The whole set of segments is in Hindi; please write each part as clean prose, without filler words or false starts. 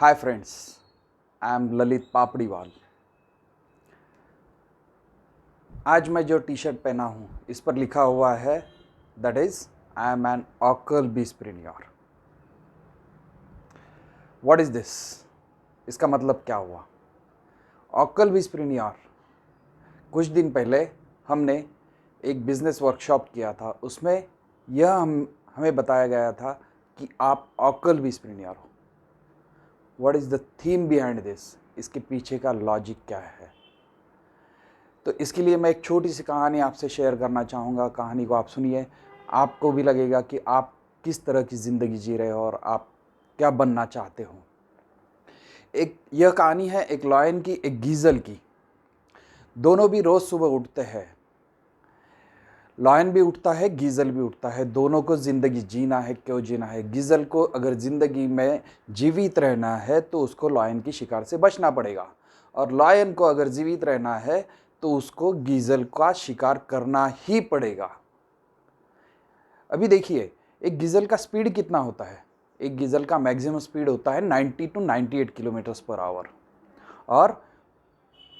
Hi friends, I am Lalit Papriwal. आज मैं जो टी शर्ट पहना हूँ इस पर लिखा हुआ है that is I am an ocal beespreneur. What is this? इसका मतलब क्या हुआ? ऑकल बीस्प्रेन्योर, कुछ दिन पहले हमने एक बिजनेस वर्कशॉप किया था। उसमें यह हमें बताया गया था कि आप ऑकल बीस्प्रेन्योर हो। What is the theme behind this? इसके पीछे का लॉजिक क्या है? तो इसके लिए मैं एक छोटी सी कहानी आपसे शेयर करना चाहूँगा। कहानी को आप सुनिए, आपको भी लगेगा कि आप किस तरह की ज़िंदगी जी रहे हो और आप क्या बनना चाहते हो। यह कहानी है एक लॉयन की, एक गीज़ल की। दोनों भी रोज़ सुबह उठते हैं। लॉयन भी उठता है, गीज़ल भी उठता है। दोनों को ज़िंदगी जीना है। क्यों जीना है? गीज़ल को अगर ज़िंदगी में जीवित रहना है तो उसको लॉयन की शिकार से बचना पड़ेगा, और लॉयन को अगर जीवित रहना है तो उसको गीज़ल का शिकार करना ही पड़ेगा। अभी देखिए, एक गीज़ल का स्पीड कितना होता है? एक गीज़ल का मैक्सिमम स्पीड होता है 90 टू 98 किलोमीटर्स पर आवर, और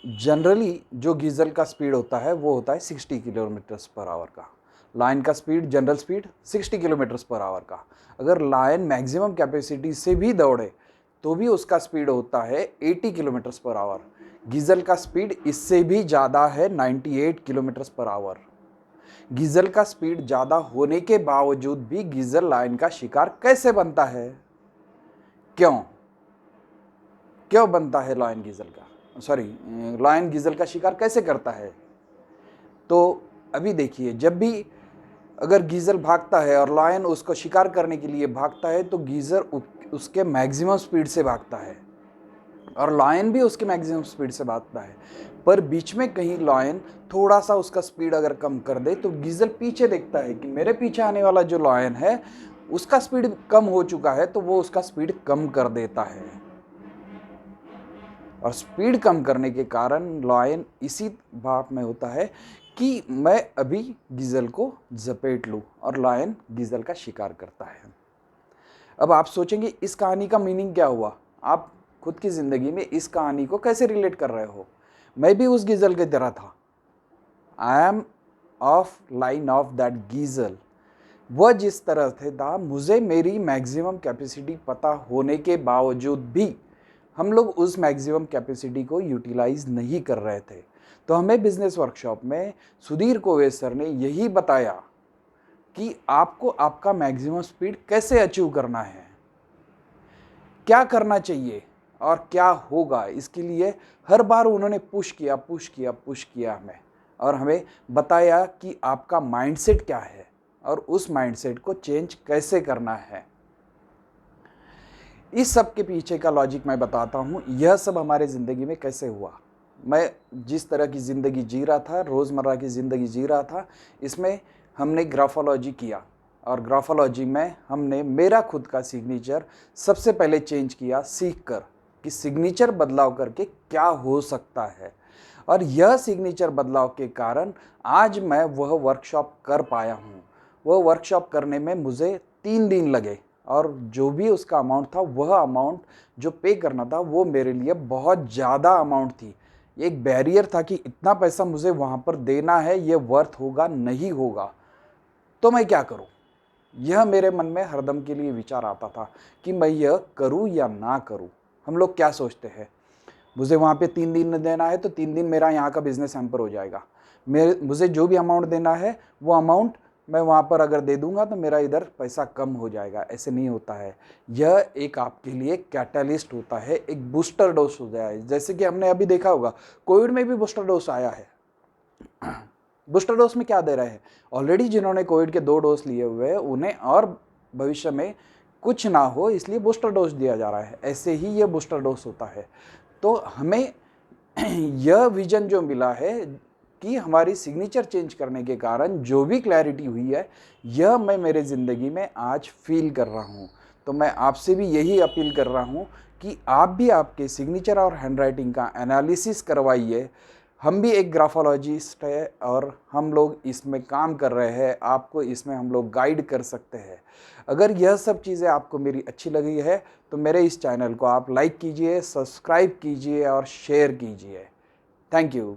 जनरली जो गीज़ल का स्पीड होता है वो होता है 60 किलोमीटर्स पर आवर का। लायन का speed, general speed 60 kilometres per hour का। अगर लायन मैक्सिमम कैपेसिटी से भी दौड़े तो भी उसका स्पीड होता है 80 किलोमीटर्स पर आवर। गीज़ल का स्पीड इससे भी ज़्यादा है, 98 किलोमीटर्स पर आवर। गीज़ल का स्पीड ज़्यादा होने के बावजूद भी गीज़ल लायन का शिकार कैसे बनता है? क्यों क्यों बनता है लायन गीज़ल का, सॉरी, लायन गीज़ल का शिकार कैसे करता है? तो अभी देखिए, जब भी अगर गीज़ल भागता है और लायन उसको शिकार करने के लिए भागता है तो गीज़ल उसके मैक्सिमम स्पीड से भागता है और लायन भी उसके मैक्सिमम स्पीड से भागता है। पर बीच में कहीं लायन थोड़ा सा उसका स्पीड अगर कम कर दे तो गीज़ल पीछे देखता है कि मेरे पीछे आने वाला जो लायन है उसका स्पीड कम हो चुका है, तो वो उसका स्पीड कम कर देता है। और स्पीड कम करने के कारण लायन इसी भाव में होता है कि मैं अभी गीज़ल को जपेट लूँ, और लायन गीज़ल का शिकार करता है। अब आप सोचेंगे इस कहानी का मीनिंग क्या हुआ? आप खुद की ज़िंदगी में इस कहानी को कैसे रिलेट कर रहे हो? मैं भी उस गीज़ल की तरह था। I am off line of that Giselle. वह जिस तरह से था, मुझे मेरी मैक्सिमम कैपेसिटी पता होने के बावजूद भी हम लोग उस मैक्सिमम कैपेसिटी को यूटिलाइज नहीं कर रहे थे। तो हमें बिजनेस वर्कशॉप में सुधीर कोवे सर ने यही बताया कि आपको आपका मैक्सिमम स्पीड कैसे अचीव करना है, क्या करना चाहिए और क्या होगा। इसके लिए हर बार उन्होंने पुश किया हमें, और हमें बताया कि आपका माइंडसेट क्या है और उस माइंडसेट को चेंज कैसे करना है। इस सब के पीछे का लॉजिक मैं बताता हूँ, यह सब हमारे ज़िंदगी में कैसे हुआ। मैं जिस तरह की ज़िंदगी जी रहा था, रोज़मर्रा की ज़िंदगी जी रहा था, इसमें हमने ग्राफोलॉजी किया, और ग्राफोलॉजी में हमने मेरा खुद का सिग्नेचर सबसे पहले चेंज किया, सीख कर कि सिग्नेचर बदलाव करके क्या हो सकता है। और यह सिग्नेचर बदलाव के कारण आज मैं वह वर्कशॉप कर पाया हूँ। वह वर्कशॉप करने में मुझे 3 दिन लगे, और जो भी उसका अमाउंट था, वह अमाउंट जो पे करना था वो मेरे लिए बहुत ज़्यादा अमाउंट थी। एक बैरियर था कि इतना पैसा मुझे वहाँ पर देना है, ये वर्थ होगा नहीं होगा, तो मैं क्या करूँ? यह मेरे मन में हरदम के लिए विचार आता था कि मैं यह करूँ या ना करूँ। हम लोग क्या सोचते हैं, मुझे वहाँ पे 3 दिन देना है तो 3 दिन मेरा यहाँ का बिजनेस हैम्पर हो जाएगा। मुझे जो भी अमाउंट देना है वो अमाउंट मैं वहाँ पर अगर दे दूंगा तो मेरा इधर पैसा कम हो जाएगा। ऐसे नहीं होता है। यह एक आपके लिए कैटलिस्ट होता है, एक बूस्टर डोज हो जाए। जैसे कि हमने अभी देखा होगा, कोविड में भी बूस्टर डोज आया है। बूस्टर डोज में क्या दे रहे हैं? ऑलरेडी जिन्होंने कोविड के 2 डोज लिए हुए हैं उन्हें और भविष्य में कुछ ना हो इसलिए बूस्टर डोज दिया जा रहा है। ऐसे ही यह बूस्टर डोज होता है। तो हमें यह विजन जो मिला है कि हमारी सिग्नेचर चेंज करने के कारण जो भी क्लैरिटी हुई है, यह मैं मेरे ज़िंदगी में आज फील कर रहा हूँ। तो मैं आपसे भी यही अपील कर रहा हूँ कि आप भी आपके सिग्नेचर और हैंडराइटिंग का एनालिसिस करवाइए। हम भी एक ग्राफोलॉजिस्ट है और हम लोग इसमें काम कर रहे हैं, आपको इसमें हम लोग गाइड कर सकते हैं। अगर यह सब चीज़ें आपको मेरी अच्छी लगी है तो मेरे इस चैनल को आप लाइक कीजिए, सब्सक्राइब कीजिए और शेयर कीजिए। Thank you.